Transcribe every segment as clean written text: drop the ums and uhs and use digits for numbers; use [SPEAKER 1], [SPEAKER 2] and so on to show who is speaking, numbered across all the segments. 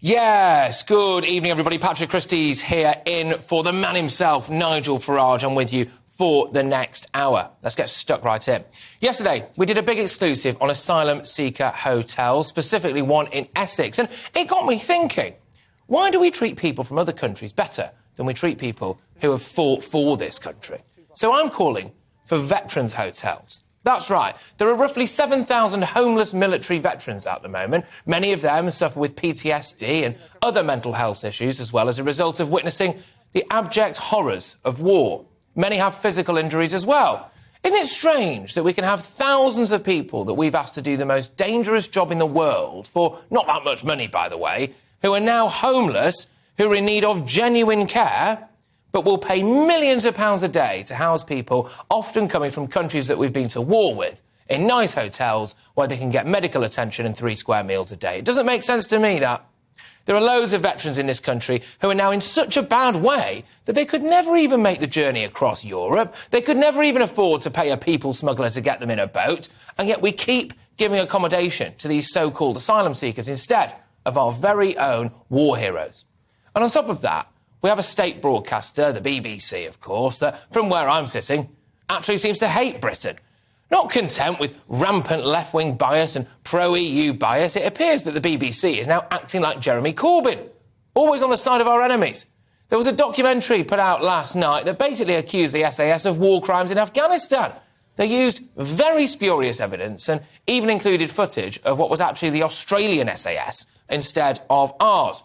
[SPEAKER 1] Yes, good evening, everybody. Patrick Christys here in for the man himself, Nigel Farage. I'm with you for the next hour. Let's get stuck right in. Yesterday, we did a big exclusive on asylum seeker hotels, specifically one in Essex, and it got me thinking, why do we treat people from other countries better than we treat people who have fought for this country? So I'm calling for veterans' hotels. That's right. There are roughly 7,000 homeless military veterans at the moment. Many of them suffer with PTSD and other mental health issues, as well as a result of witnessing the abject horrors of war. Many have physical injuries as well. Isn't it strange that we can have thousands of people that we've asked to do the most dangerous job in the world, for not that much money, by the way, who are now homeless, who are in need of genuine care, but will pay millions of pounds a day to house people, often coming from countries that we've been to war with, in nice hotels where they can get medical attention and 3 square meals a day. It doesn't make sense to me, that. There are loads of veterans in this country who are now in such a bad way that they could never even make the journey across Europe. They could never even afford to pay a people smuggler to get them in a boat. And yet we keep giving accommodation to these so-called asylum seekers instead of our very own war heroes. And on top of that, we have a state broadcaster, the BBC, of course, that, from where I'm sitting, actually seems to hate Britain. Not content with rampant left-wing bias and pro-EU bias, it appears that the BBC is now acting like Jeremy Corbyn, always on the side of our enemies. There was a documentary put out last night that basically accused the SAS of war crimes in Afghanistan. They used very spurious evidence and even included footage of what was actually the Australian SAS instead of ours.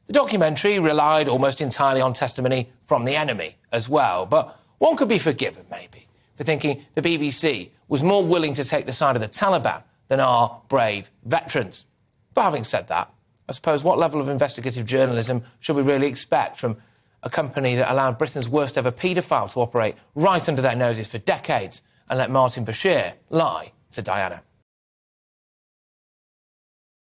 [SPEAKER 1] The documentary relied almost entirely on testimony from the enemy as well, but one could be forgiven, maybe, for thinking the BBC was more willing to take the side of the Taliban than our brave veterans. But having said that, I suppose what level of investigative journalism should we really expect from a company that allowed Britain's worst ever paedophile to operate right under their noses for decades and let Martin Bashir lie to Diana?